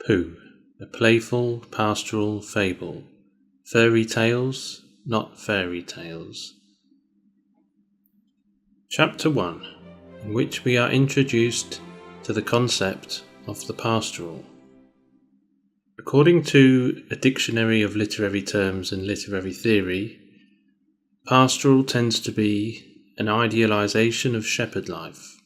Winnie-the-Pooh, a playful, pastoral fable. Furry tales, not fairy tales. Chapter 1, in which we are introduced to the concept of the pastoral. According to a dictionary of literary terms and literary theory, pastoral tends to be an idealization of shepherd life,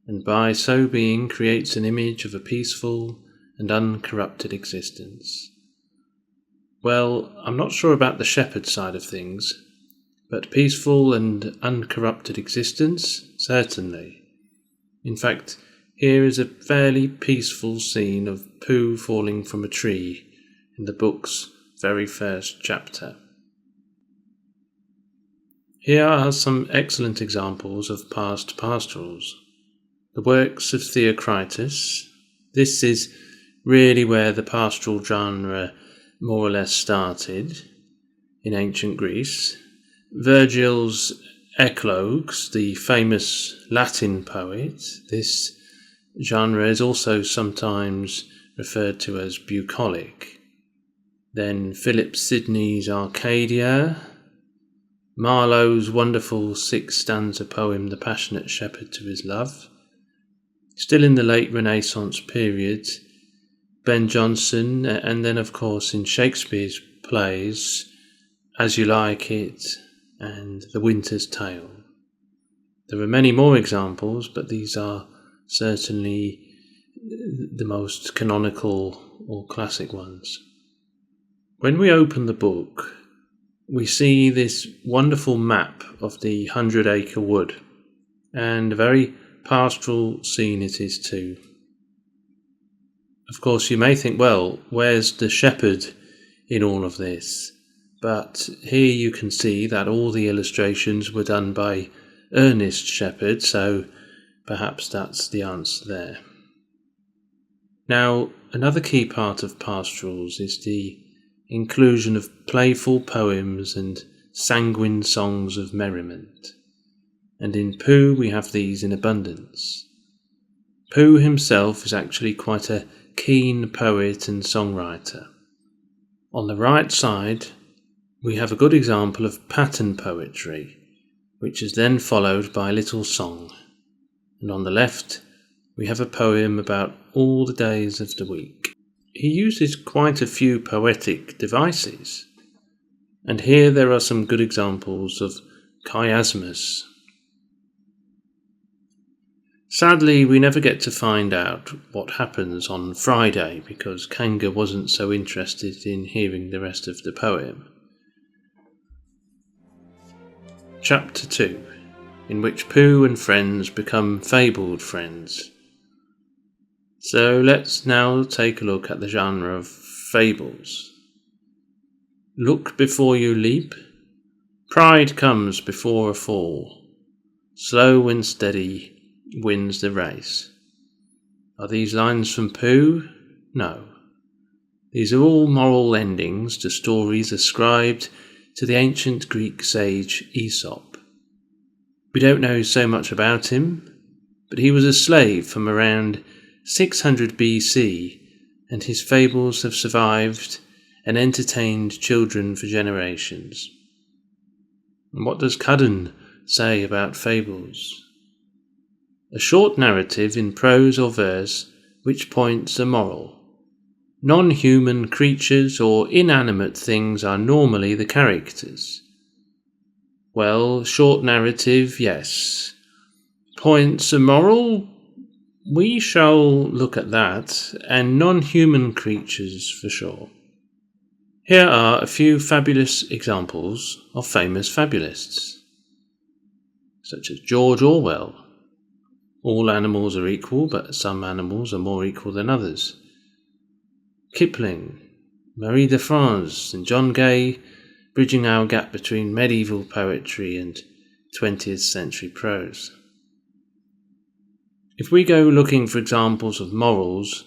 and by so being creates an image of a peaceful and uncorrupted existence. Well, I'm not sure about the shepherd side of things, but peaceful and uncorrupted existence, certainly. In fact, here is a fairly peaceful scene of Pooh falling from a tree in the book's very first chapter. Here are some excellent examples of past pastorals. The works of Theocritus. This is really where the pastoral genre more or less started in ancient Greece. Virgil's Eclogues, the famous Latin poet. This genre is also sometimes referred to as bucolic. Then Philip Sidney's Arcadia, Marlowe's wonderful six-stanza poem The Passionate Shepherd to His Love. Still in the late Renaissance period, Ben Jonson, and then of course in Shakespeare's plays, As You Like It and The Winter's Tale. There are many more examples, but these are certainly the most canonical or classic ones. When we open the book, we see this wonderful map of the 100-acre wood, and a very pastoral scene it is too. Of course, you may think, well, where's the shepherd in all of this? But here you can see that all the illustrations were done by Ernest Shepherd, so perhaps that's the answer there. Now, another key part of pastorals is the inclusion of playful poems and sanguine songs of merriment. And in Pooh we have these in abundance. Pooh himself is actually quite a keen poet and songwriter. On the right side, we have a good example of pattern poetry, which is then followed by a little song. And on the left, we have a poem about all the days of the week. He uses quite a few poetic devices. And here there are some good examples of chiasmus. Sadly, we never get to find out what happens on Friday because Kanga wasn't so interested in hearing the rest of the poem. Chapter 2, in which Pooh and friends become fabled friends. So let's now take a look at the genre of fables. Look before you leap. Pride comes before a fall. Slow and steady wins the race. Are these lines from Pooh? No. These are all moral endings to stories ascribed to the ancient Greek sage Aesop. We don't know so much about him, but he was a slave from around 600 BC, and his fables have survived and entertained children for generations. And what does Cudden say about fables? A short narrative in prose or verse which points a moral. Non-human creatures or inanimate things are normally the characters. Well, short narrative, yes. Points a moral? We shall look at that, and non-human creatures for sure. Here are a few fabulous examples of famous fabulists, such as George Orwell. All animals are equal, but some animals are more equal than others. Kipling, Marie de France, and John Gay, bridging our gap between medieval poetry and 20th century prose. If we go looking for examples of morals,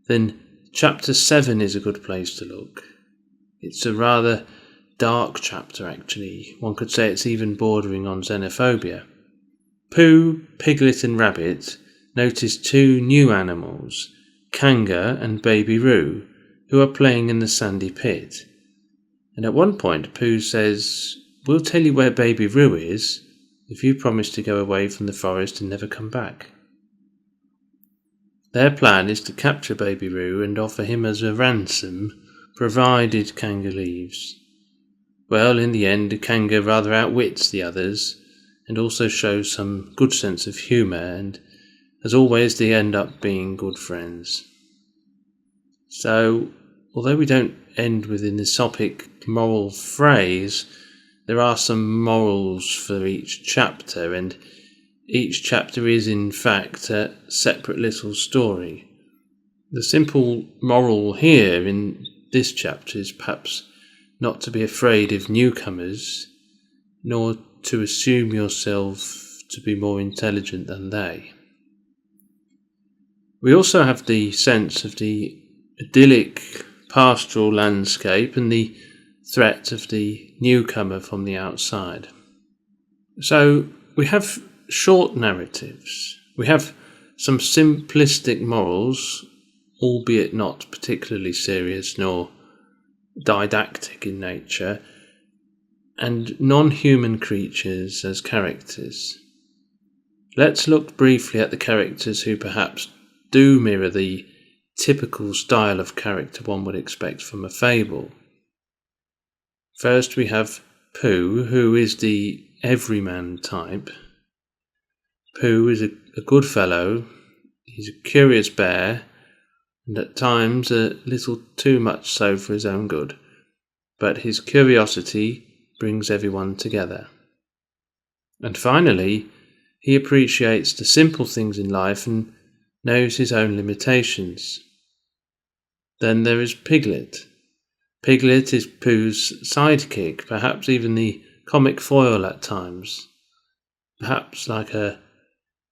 then chapter 7 is a good place to look. It's a rather dark chapter actually. One could say it's even bordering on xenophobia. Pooh, Piglet and Rabbit notice two new animals, Kanga and Baby Roo, who are playing in the sandy pit. And at one point, Pooh says, "We'll tell you where Baby Roo is if you promise to go away from the forest and never come back." Their plan is to capture Baby Roo and offer him as a ransom, provided Kanga leaves. Well, in the end, Kanga rather outwits the others, and also shows some good sense of humour, and as always they end up being good friends. So, although we don't end with an Aesopic moral phrase, there are some morals for each chapter, and each chapter is in fact a separate little story. The simple moral here in this chapter is perhaps not to be afraid of newcomers, nor to assume yourself to be more intelligent than they. We also have the sense of the idyllic pastoral landscape and the threat of the newcomer from the outside. So we have short narratives. We have some simplistic morals, albeit not particularly serious nor didactic in nature, and non-human creatures as characters. Let's look briefly at the characters who perhaps do mirror the typical style of character one would expect from a fable. First we have Pooh, who is the everyman type. Pooh is a good fellow, he's a curious bear, and at times a little too much so for his own good, but his curiosity brings everyone together. And finally, he appreciates the simple things in life and knows his own limitations. Then there is Piglet. Piglet is Pooh's sidekick, perhaps even the comic foil at times, perhaps like a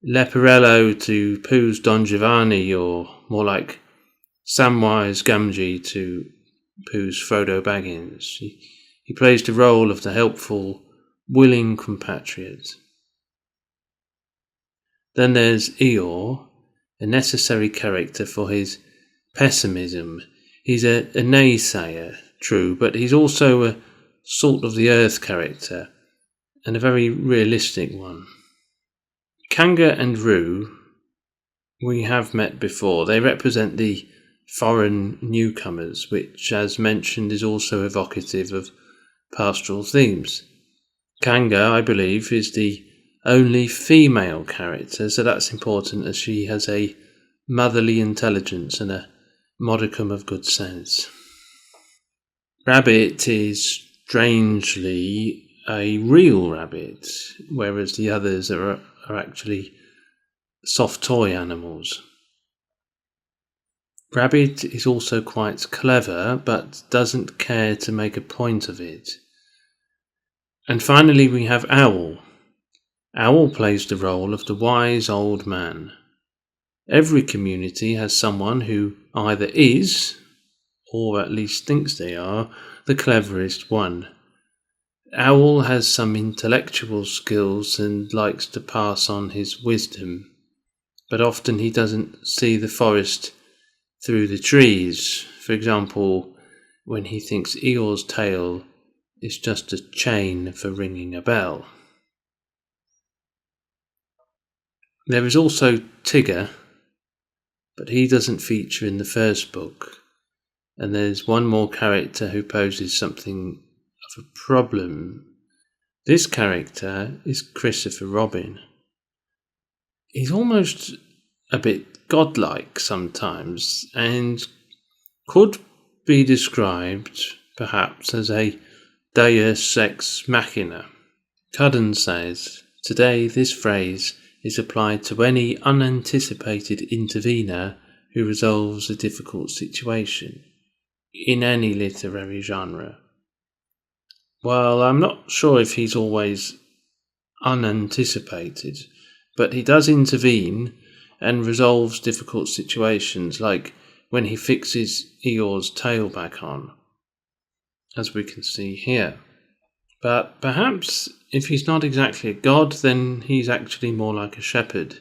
Leporello to Pooh's Don Giovanni, or more like Samwise Gamgee to Pooh's Frodo Baggins. He plays the role of the helpful, willing compatriot. Then there's Eeyore, a necessary character for his pessimism. He's a naysayer, true, but he's also a salt of the earth character, and a very realistic one. Kanga and Roo we have met before. They represent the foreign newcomers, which, as mentioned, is also evocative of pastoral themes. Kanga, I believe, is the only female character, so that's important as she has a motherly intelligence and a modicum of good sense. Rabbit is strangely a real rabbit, whereas the others are actually soft toy animals. Rabbit is also quite clever, but doesn't care to make a point of it. And finally we have Owl. Owl plays the role of the wise old man. Every community has someone who either is, or at least thinks they are, the cleverest one. Owl has some intellectual skills and likes to pass on his wisdom, but often he doesn't see the forest through the trees. For example, when he thinks Eeyore's tail is just a chain for ringing a bell. There is also Tigger, but he doesn't feature in the first book, and there's one more character who poses something of a problem. This character is Christopher Robin. He's almost a bit godlike sometimes, and could be described perhaps as a deus ex machina. Cudden says, "Today this phrase is applied to any unanticipated intervener who resolves a difficult situation, in any literary genre." Well, I'm not sure if he's always unanticipated, but he does intervene and resolves difficult situations, like when he fixes Eeyore's tail back on, as we can see here. But perhaps if he's not exactly a god, then he's actually more like a shepherd.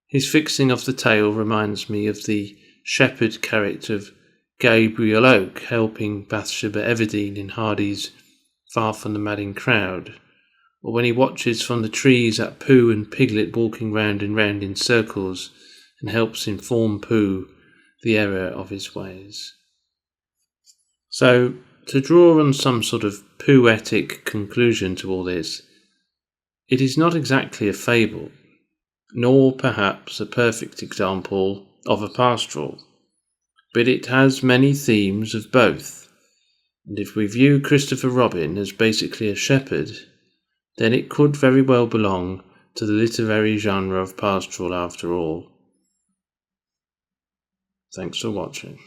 His fixing of the tail reminds me of the shepherd character of Gabriel Oak helping Bathsheba Everdeen in Hardy's Far from the Madding Crowd, or when he watches from the trees at Pooh and Piglet walking round and round in circles and helps inform Pooh the error of his ways. So, to draw on some sort of poetic conclusion to all this, it is not exactly a fable, nor perhaps a perfect example of a pastoral, but it has many themes of both, and if we view Christopher Robin as basically a shepherd, then it could very well belong to the literary genre of pastoral after all. Thanks for watching.